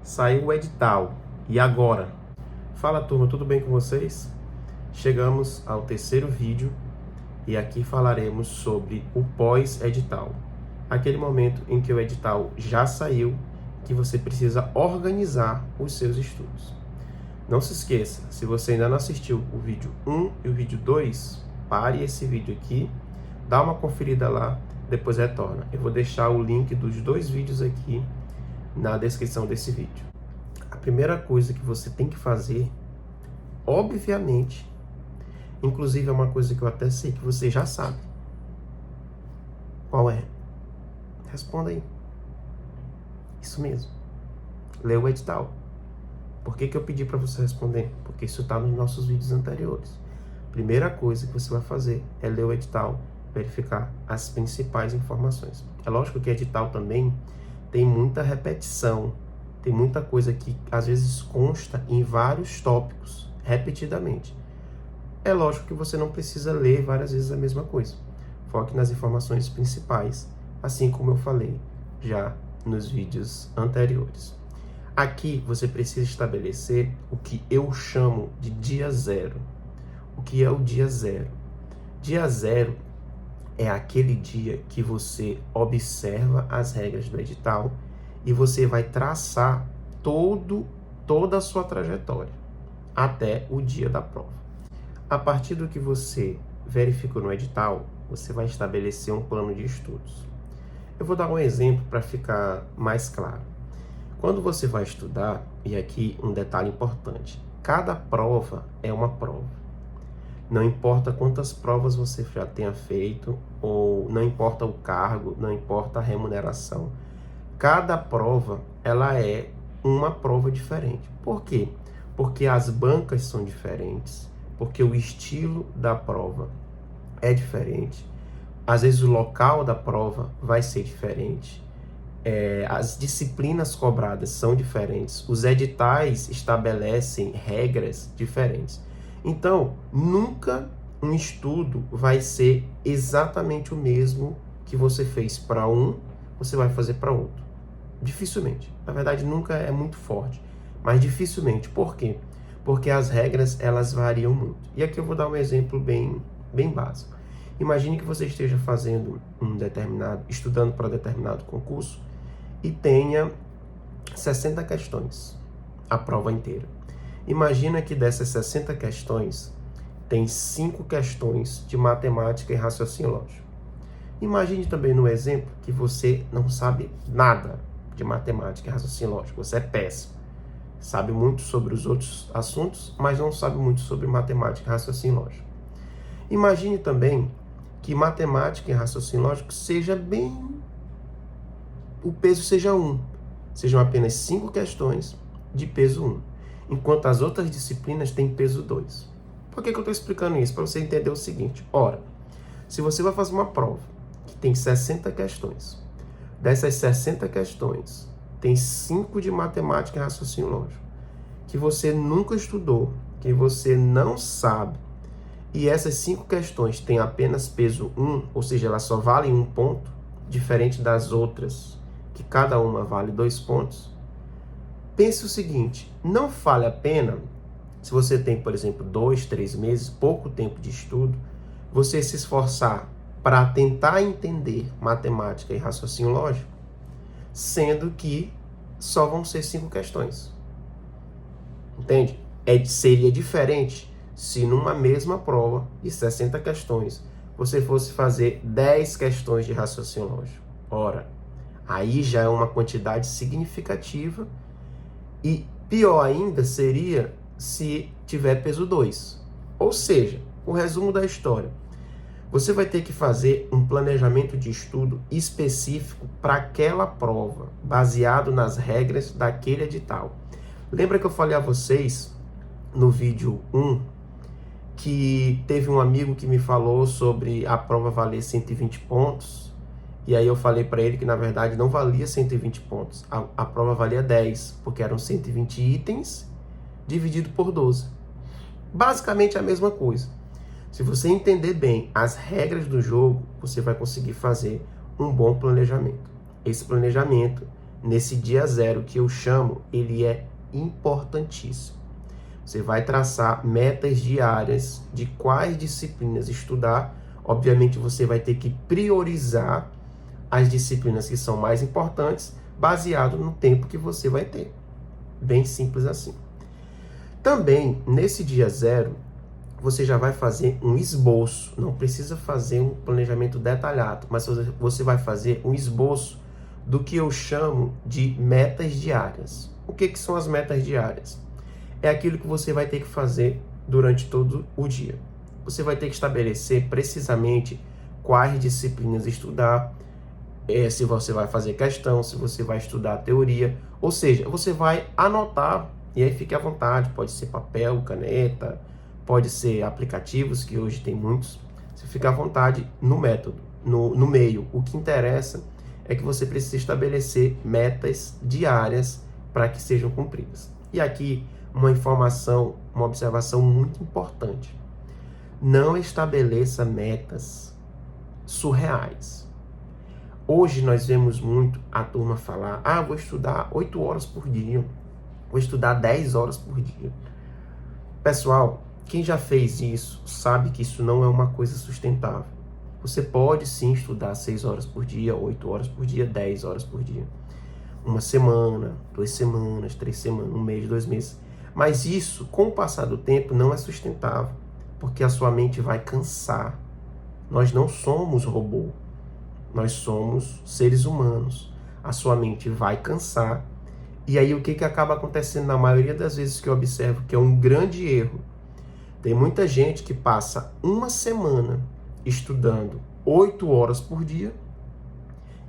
Saiu o edital. E agora? Fala, turma, tudo bem com vocês? Chegamos ao terceiro vídeo e aqui falaremos sobre o pós-edital. Aquele momento em que o edital já saiu, que você precisa organizar os seus estudos. Não se esqueça, se você ainda não assistiu o vídeo 1 e o vídeo 2, pare esse vídeo aqui, dá uma conferida lá, depois retorna. Eu vou deixar o link dos dois vídeos aqui na descrição desse vídeo. A primeira coisa que você tem que fazer, obviamente, inclusive é uma coisa que eu até sei que você já sabe. Qual é? Responda aí. Isso mesmo. Lê o edital. Por que eu pedi para você responder? Porque isso está nos nossos vídeos anteriores. Primeira coisa que você vai fazer é ler o edital, verificar as principais informações. É lógico que edital também tem muita repetição, tem muita coisa que às vezes consta em vários tópicos, repetidamente. É lógico que você não precisa ler várias vezes a mesma coisa. Foque nas informações principais, assim como eu falei já nos vídeos anteriores. Aqui você precisa estabelecer o que eu chamo de dia zero. O que é o dia zero? Dia zero é aquele dia que você observa as regras do edital e você vai traçar toda a sua trajetória até o dia da prova. A partir do que você verificou no edital, você vai estabelecer um plano de estudos. Eu vou dar um exemplo para ficar mais claro. Quando você vai estudar, e aqui um detalhe importante, cada prova é uma prova. Não importa quantas provas você já tenha feito, ou não importa o cargo, não importa a remuneração. Cada prova, ela é uma prova diferente. Por quê? Porque as bancas são diferentes, porque o estilo da prova é diferente. Às vezes o local da prova vai ser diferente. As disciplinas cobradas são diferentes. Os editais estabelecem regras diferentes. Então, nunca um estudo vai ser exatamente o mesmo que você fez para um, você vai fazer para outro. Dificilmente. Na verdade, nunca é muito forte. Mas dificilmente. Por quê? Porque as regras, elas variam muito. E aqui eu vou dar um exemplo bem básico. Imagine que você esteja fazendo estudando para determinado concurso e tenha 60 questões, a prova inteira. Imagina que dessas 60 questões, tem 5 questões de matemática e raciocínio lógico. Imagine também no exemplo que você não sabe nada de matemática e raciocínio lógico, você é péssimo. Sabe muito sobre os outros assuntos, mas não sabe muito sobre matemática e raciocínio lógico. Imagine também que matemática e raciocínio lógico o peso seja 1. Sejam apenas 5 questões de peso 1. Enquanto as outras disciplinas têm peso 2. Por que eu estou explicando isso? Para você entender o seguinte. Ora, se você vai fazer uma prova que tem 60 questões, dessas 60 questões, tem 5 de matemática e raciocínio lógico, que você nunca estudou, que você não sabe, e essas 5 questões têm apenas peso 1, ou seja, elas só valem 1 ponto, diferente das outras, que cada uma vale 2 pontos, pense o seguinte, não vale a pena, se você tem, por exemplo, 2, 3 meses, pouco tempo de estudo, você se esforçar para tentar entender matemática e raciocínio lógico, sendo que só vão ser 5 questões. Entende? Seria diferente se numa mesma prova de 60 questões, você fosse fazer 10 questões de raciocínio lógico. Ora, aí já é uma quantidade significativa e pior ainda seria se tiver peso 2. Ou seja, o resumo da história. Você vai ter que fazer um planejamento de estudo específico para aquela prova, baseado nas regras daquele edital. Lembra que eu falei a vocês no vídeo 1 que teve um amigo que me falou sobre a prova valer 120 pontos? E aí eu falei para ele que, na verdade, não valia 120 pontos. A prova valia 10, porque eram 120 itens dividido por 12. Basicamente a mesma coisa. Se você entender bem as regras do jogo, você vai conseguir fazer um bom planejamento. Esse planejamento nesse dia zero que eu chamo, ele é importantíssimo. Você vai traçar metas diárias de quais disciplinas estudar. Obviamente você vai ter que priorizar as disciplinas que são mais importantes, baseado no tempo que você vai ter. Bem simples assim. Também, nesse dia zero, você já vai fazer um esboço. Não precisa fazer um planejamento detalhado, mas você vai fazer um esboço do que eu chamo de metas diárias. O que são as metas diárias? É aquilo que você vai ter que fazer durante todo o dia. Você vai ter que estabelecer precisamente quais disciplinas estudar, se você vai fazer questão, se você vai estudar teoria, ou seja, você vai anotar, e aí fique à vontade, pode ser papel, caneta, pode ser aplicativos, que hoje tem muitos, você fica à vontade no método, no meio. O que interessa é que você precisa estabelecer metas diárias para que sejam cumpridas. E aqui, uma informação, uma observação muito importante. Não estabeleça metas surreais. Hoje nós vemos muito a turma falar, vou estudar 8 horas por dia, vou estudar 10 horas por dia. Pessoal, quem já fez isso sabe que isso não é uma coisa sustentável. Você pode sim estudar 6 horas por dia, 8 horas por dia, 10 horas por dia. Uma semana, 2 semanas, 3 semanas, um mês, 2 meses. Mas isso, com o passar do tempo, não é sustentável, porque a sua mente vai cansar. Nós não somos robô, nós somos seres humanos. A sua mente vai cansar. E aí o que acaba acontecendo na maioria das vezes que eu observo, que é um grande erro? Tem muita gente que passa uma semana estudando 8 horas por dia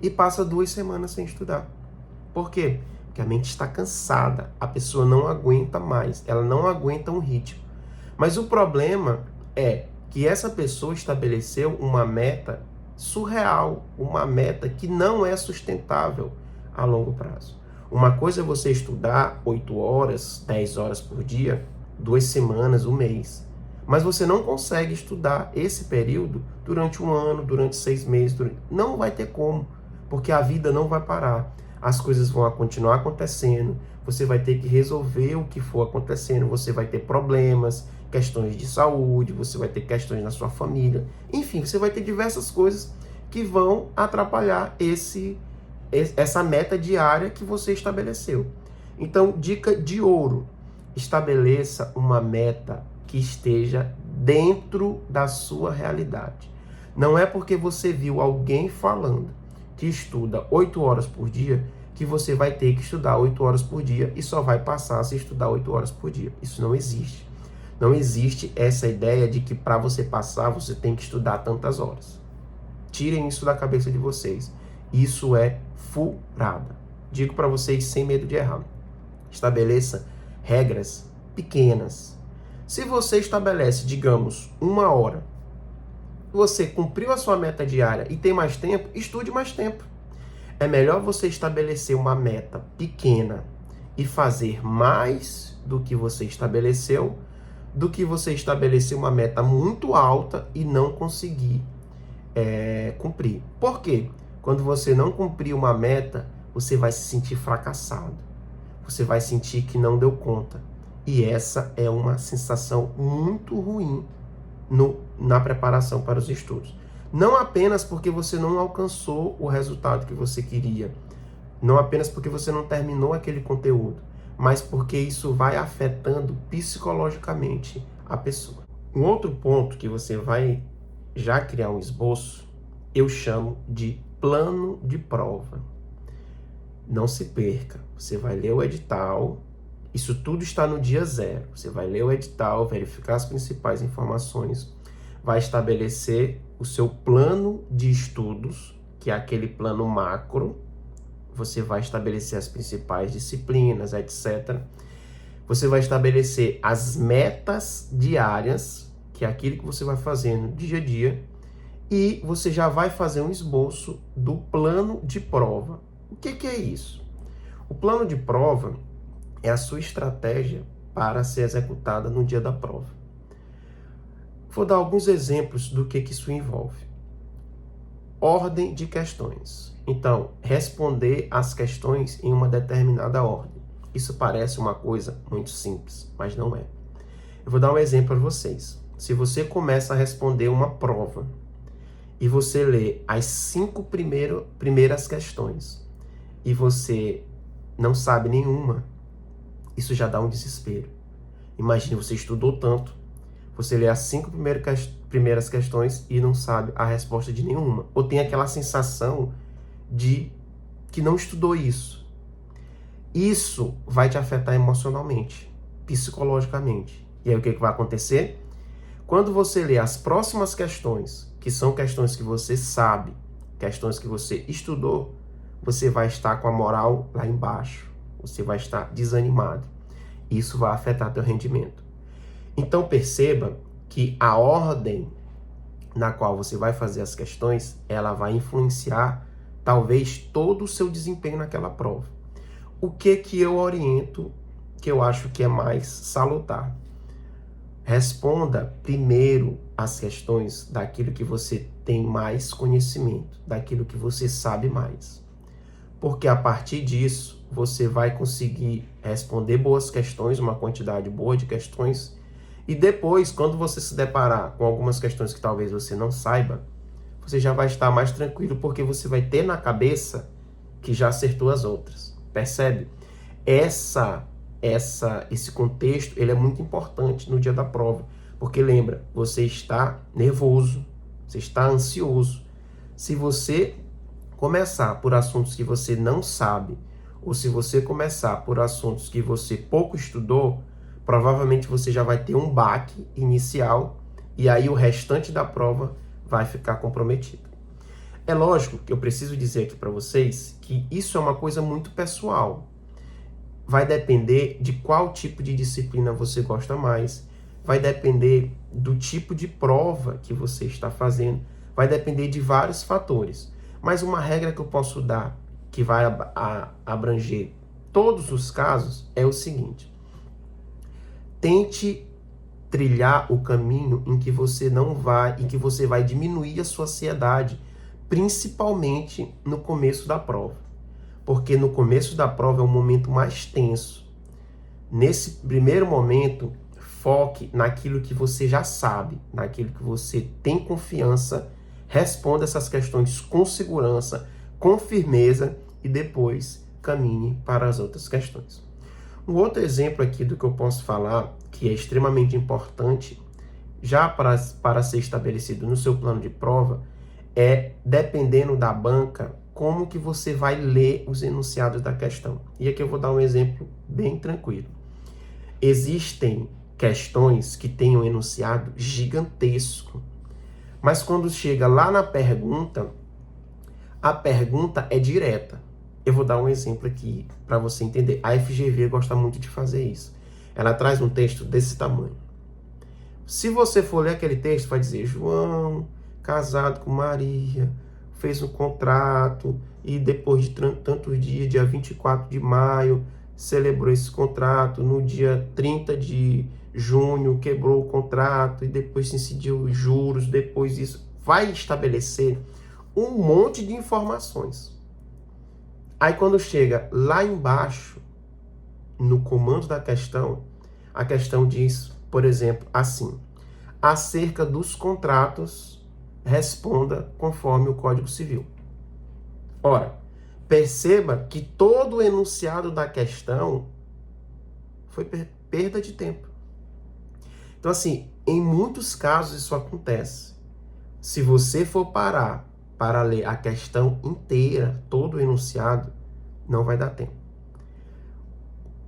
e passa 2 semanas sem estudar. Por quê? Porque a mente está cansada, a pessoa não aguenta mais, ela não aguenta um ritmo. Mas o problema é que essa pessoa estabeleceu uma meta surreal, uma meta que não é sustentável a longo prazo. Uma coisa é você estudar 8 horas, 10 horas por dia, 2 semanas, um mês. Mas você não consegue estudar esse período durante um ano, durante 6 meses. Não vai ter como, porque a vida não vai parar. As coisas vão continuar acontecendo, você vai ter que resolver o que for acontecendo, você vai ter problemas, questões de saúde, você vai ter questões na sua família, enfim, você vai ter diversas coisas que vão atrapalhar essa meta diária que você estabeleceu. Então, dica de ouro, estabeleça uma meta que esteja dentro da sua realidade. Não é porque você viu alguém falando que estuda 8 horas por dia, que você vai ter que estudar 8 horas por dia e só vai passar a se estudar 8 horas por dia. Isso não existe. Não existe essa ideia de que para você passar, você tem que estudar tantas horas. Tirem isso da cabeça de vocês. Isso é furada. Digo para vocês sem medo de errar. Estabeleça regras pequenas. Se você estabelece, digamos, 1 hora, você cumpriu a sua meta diária e tem mais tempo, estude mais tempo. É melhor você estabelecer uma meta pequena e fazer mais do que você estabeleceu, do que você estabelecer uma meta muito alta e não conseguir cumprir. Por quê? Quando você não cumprir uma meta, você vai se sentir fracassado. Você vai sentir que não deu conta. E essa é uma sensação muito ruim na preparação para os estudos. Não apenas porque você não alcançou o resultado que você queria, não apenas porque você não terminou aquele conteúdo, mas porque isso vai afetando psicologicamente a pessoa. Um outro ponto que você vai já criar um esboço, eu chamo de plano de prova. Não se perca, você vai ler o edital. Isso tudo está no dia zero. Você vai ler o edital, verificar as principais informações, vai estabelecer o seu plano de estudos, que é aquele plano macro. Você vai estabelecer as principais disciplinas, etc. Você vai estabelecer as metas diárias, que é aquilo que você vai fazendo dia a dia, e você já vai fazer um esboço do plano de prova. O que é isso? O plano de prova é a sua estratégia para ser executada no dia da prova. Vou dar alguns exemplos do que isso envolve. Ordem de questões. Então, responder as questões em uma determinada ordem. Isso parece uma coisa muito simples, mas não é. Eu vou dar um exemplo para vocês. Se você começa a responder uma prova e você lê as 5 primeiras questões e você não sabe nenhuma, isso já dá um desespero. Imagine, você estudou tanto, você lê as 5 primeiras questões e não sabe a resposta de nenhuma. Ou tem aquela sensação de que não estudou isso. Isso vai te afetar emocionalmente, psicologicamente. E aí o que vai acontecer? Quando você lê as próximas questões, que são questões que você sabe, questões que você estudou, você vai estar com a moral lá embaixo. Você vai estar desanimado. Isso vai afetar teu rendimento. Então perceba que a ordem na qual você vai fazer as questões, ela vai influenciar talvez todo o seu desempenho naquela prova. O que eu oriento, que eu acho que é mais salutar? Responda primeiro as questões daquilo que você tem mais conhecimento, daquilo que você sabe mais. Porque a partir disso, você vai conseguir responder boas questões, uma quantidade boa de questões, e depois, quando você se deparar com algumas questões que talvez você não saiba, você já vai estar mais tranquilo, porque você vai ter na cabeça que já acertou as outras. Percebe? Esse contexto, ele é muito importante no dia da prova, porque lembra, você está nervoso, você está ansioso. Se você começar por assuntos que você não sabe, ou se você começar por assuntos que você pouco estudou, provavelmente você já vai ter um baque inicial e aí o restante da prova vai ficar comprometido. É lógico que eu preciso dizer aqui para vocês que isso é uma coisa muito pessoal. Vai depender de qual tipo de disciplina você gosta mais, vai depender do tipo de prova que você está fazendo, vai depender de vários fatores. Mas uma regra que eu posso dar, que vai abranger todos os casos, é o seguinte: tente trilhar o caminho em que você vai diminuir a sua ansiedade, principalmente no começo da prova. Porque no começo da prova é o momento mais tenso. Nesse primeiro momento, foque naquilo que você já sabe, naquilo que você tem confiança, responda essas questões com segurança, com firmeza e depois caminhe para as outras questões. Um outro exemplo aqui do que eu posso falar, que é extremamente importante, já para ser estabelecido no seu plano de prova, é, dependendo da banca, como que você vai ler os enunciados da questão. E aqui eu vou dar um exemplo bem tranquilo. Existem questões que têm um enunciado gigantesco, mas quando chega lá na pergunta, a pergunta é direta. Eu vou dar um exemplo aqui para você entender. A FGV gosta muito de fazer isso. Ela traz um texto desse tamanho. Se você for ler aquele texto, vai dizer: João, casado com Maria, fez um contrato e depois de tantos dias, dia 24 de maio, celebrou esse contrato. No dia 30 de junho, quebrou o contrato e depois se incidiu os juros. Depois disso, vai estabelecer um monte de informações. Aí quando chega lá embaixo, no comando da questão, a questão diz, por exemplo, assim: acerca dos contratos, responda conforme o Código Civil. Ora, perceba que todo o enunciado da questão foi perda de tempo. Então, assim, em muitos casos isso acontece. Se você for parar para ler a questão inteira, todo o enunciado, não vai dar tempo.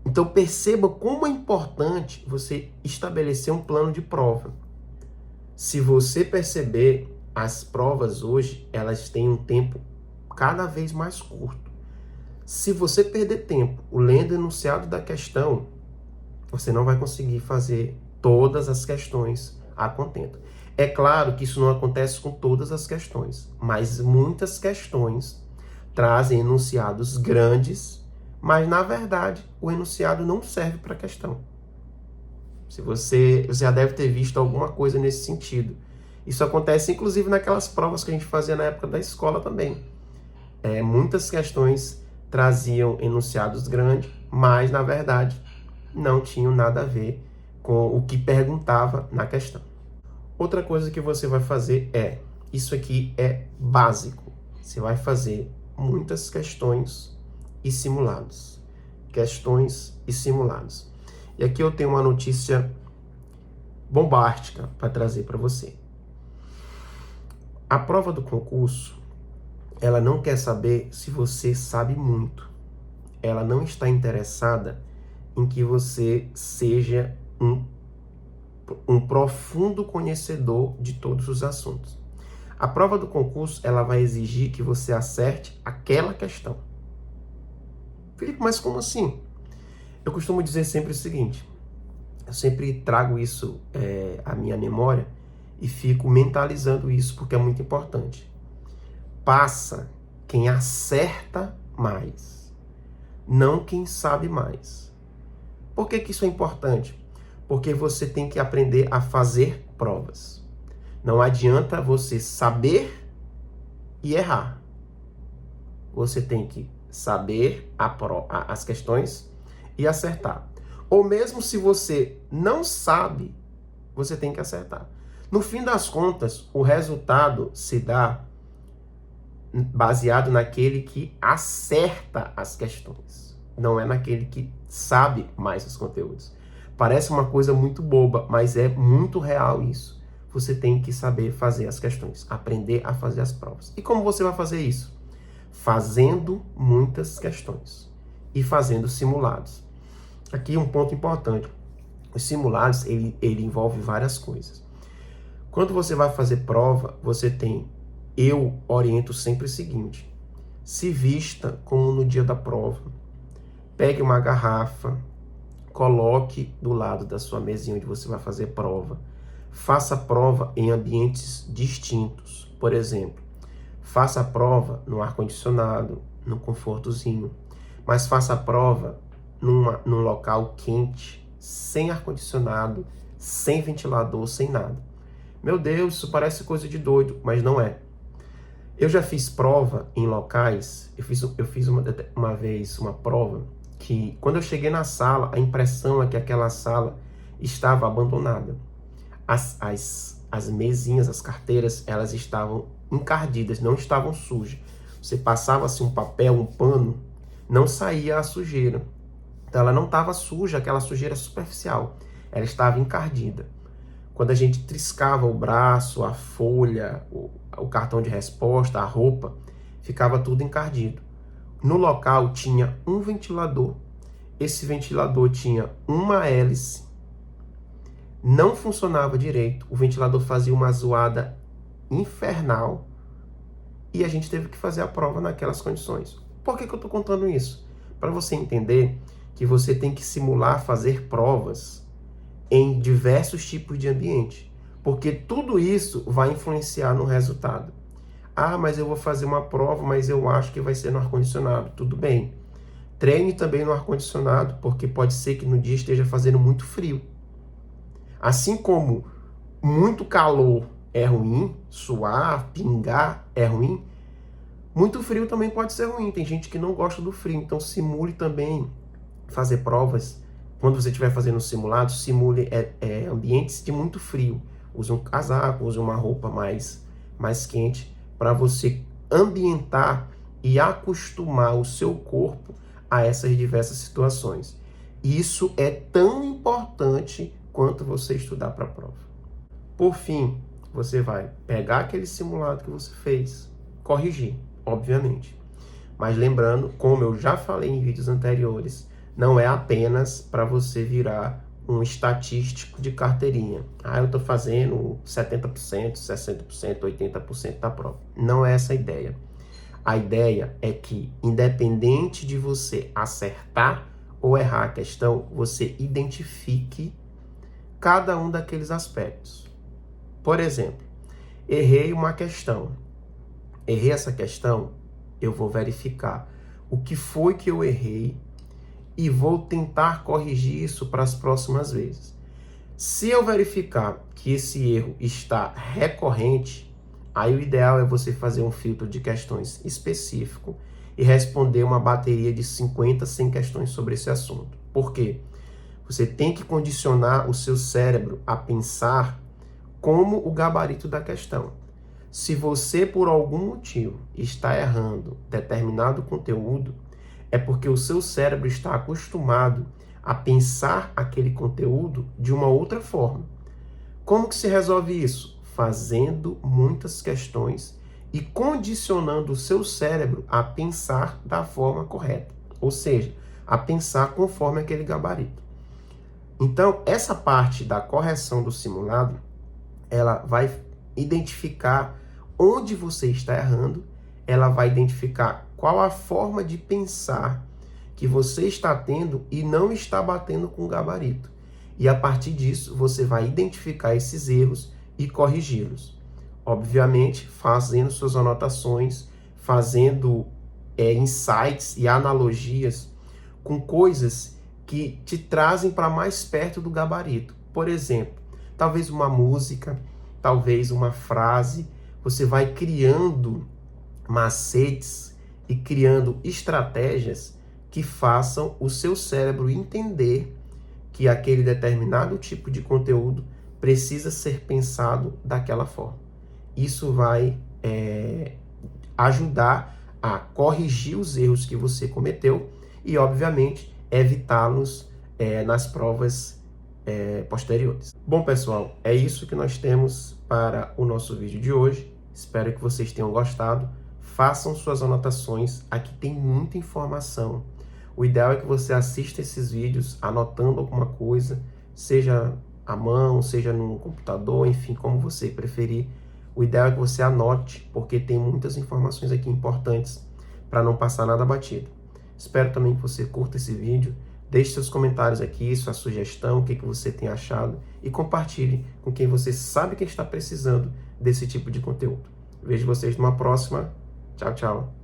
Então perceba como é importante você estabelecer um plano de prova. Se você perceber, as provas hoje, elas têm um tempo cada vez mais curto. Se você perder tempo lendo o enunciado da questão, você não vai conseguir fazer todas as questões a contento. É claro que isso não acontece com todas as questões, mas muitas questões trazem enunciados grandes, mas na verdade o enunciado não serve para a questão. Você já deve ter visto alguma coisa nesse sentido. Isso acontece inclusive naquelas provas que a gente fazia na época da escola também. Muitas questões traziam enunciados grandes, mas na verdade não tinham nada a ver com o que perguntava na questão. Outra coisa que você vai fazer isso aqui é básico. Você vai fazer muitas questões e simulados. Questões e simulados. E aqui eu tenho uma notícia bombástica para trazer para você. A prova do concurso, ela não quer saber se você sabe muito. Ela não está interessada em que você seja um profundo conhecedor de todos os assuntos. A prova do concurso, ela vai exigir que você acerte aquela questão. Felipe, mas como assim? Eu costumo dizer sempre o seguinte, eu sempre trago isso à minha memória e fico mentalizando isso porque é muito importante. Passa quem acerta mais, não quem sabe mais. Por que isso é importante? Porque você tem que aprender a fazer provas. Não adianta você saber e errar. Você tem que saber as questões e acertar. Ou mesmo se você não sabe, você tem que acertar. No fim das contas, o resultado se dá baseado naquele que acerta as questões. Não é naquele que sabe mais os conteúdos. Parece uma coisa muito boba, mas é muito real isso. Você tem que saber fazer as questões, aprender a fazer as provas. E como você vai fazer isso? Fazendo muitas questões e fazendo simulados. Aqui um ponto importante. Os simulados, ele envolve várias coisas. Quando você vai fazer prova, eu oriento sempre o seguinte: se vista como no dia da prova. Pegue uma garrafa, coloque do lado da sua mesinha onde você vai fazer prova. Faça prova em ambientes distintos. Por exemplo, faça a prova no ar-condicionado, no confortozinho. Mas faça a prova num local quente, sem ar-condicionado, sem ventilador, sem nada. Meu Deus, isso parece coisa de doido, mas não é. Eu já fiz prova em locais, eu fiz uma vez uma prova que, quando eu cheguei na sala, a impressão é que aquela sala estava abandonada. As mesinhas, as carteiras, elas estavam encardidas, não estavam sujas. Você passava assim um papel, um pano, não saía a sujeira. Então ela não estava suja, aquela sujeira superficial. Ela estava encardida. Quando a gente triscava o braço, a folha, o cartão de resposta, a roupa, ficava tudo encardido. No local tinha um ventilador. Esse ventilador tinha uma hélice. Não funcionava direito. O ventilador fazia uma zoada infernal. E a gente teve que fazer a prova naquelas condições. Por que eu estou contando isso? Para você entender que você tem que simular fazer provas em diversos tipos de ambiente, porque tudo isso vai influenciar no resultado. Ah, mas eu vou fazer uma prova, mas eu acho que vai ser no ar-condicionado. Tudo bem. Treine também no ar-condicionado, porque pode ser que no dia esteja fazendo muito frio. Assim como muito calor é ruim, suar, pingar é ruim, muito frio também pode ser ruim. Tem gente que não gosta do frio, então simule também fazer provas. Quando você estiver fazendo simulado, simule ambientes de muito frio. Use um casaco, use uma roupa mais quente, para você ambientar e acostumar o seu corpo a essas diversas situações. Isso é tão importante quanto você estudar para a prova. Por fim, você vai pegar aquele simulado que você fez, corrigir, obviamente. Mas lembrando, como eu já falei em vídeos anteriores, não é apenas para você virar um estatístico de carteirinha. Ah, eu estou fazendo 70%, 60%, 80% da prova. Não é essa a ideia. A ideia é que, independente de você acertar ou errar a questão, você identifique cada um daqueles aspectos. Por exemplo, errei uma questão. Errei essa questão, eu vou verificar o que foi que eu errei e vou tentar corrigir isso para as próximas vezes. Se eu verificar que esse erro está recorrente, Aí o ideal é você fazer um filtro de questões específico e responder uma bateria de 50, 100 questões sobre esse assunto. Por quê? Você tem que condicionar o seu cérebro a pensar como o gabarito da questão. Se você, por algum motivo, está errando determinado conteúdo, é porque o seu cérebro está acostumado a pensar aquele conteúdo de uma outra forma. Como que se resolve isso? Fazendo muitas questões e condicionando o seu cérebro a pensar da forma correta, ou seja, a pensar conforme aquele gabarito. Então, essa parte da correção do simulado, ela vai identificar onde você está errando, ela vai identificar qual a forma de pensar que você está tendo e não está batendo com o gabarito. E a partir disso, você vai identificar esses erros e corrigi-los. Obviamente, fazendo suas anotações, fazendo insights e analogias com coisas que te trazem para mais perto do gabarito. Por exemplo, talvez uma música, talvez uma frase. Você vai criando macetes e criando estratégias que façam o seu cérebro entender que aquele determinado tipo de conteúdo precisa ser pensado daquela forma. Isso vai ajudar a corrigir os erros que você cometeu e, obviamente, evitá-los nas provas posteriores. Bom, pessoal, é isso que nós temos para o nosso vídeo de hoje. Espero que vocês tenham gostado. Façam suas anotações. Aqui tem muita informação. O ideal é que você assista esses vídeos anotando alguma coisa, seja à mão, seja no computador, enfim, como você preferir. O ideal é que você anote, porque tem muitas informações aqui importantes para não passar nada batido. Espero também que você curta esse vídeo. Deixe seus comentários aqui, sua sugestão, o que você tem achado e compartilhe com quem você sabe que está precisando desse tipo de conteúdo. Vejo vocês numa próxima. Tchau, tchau.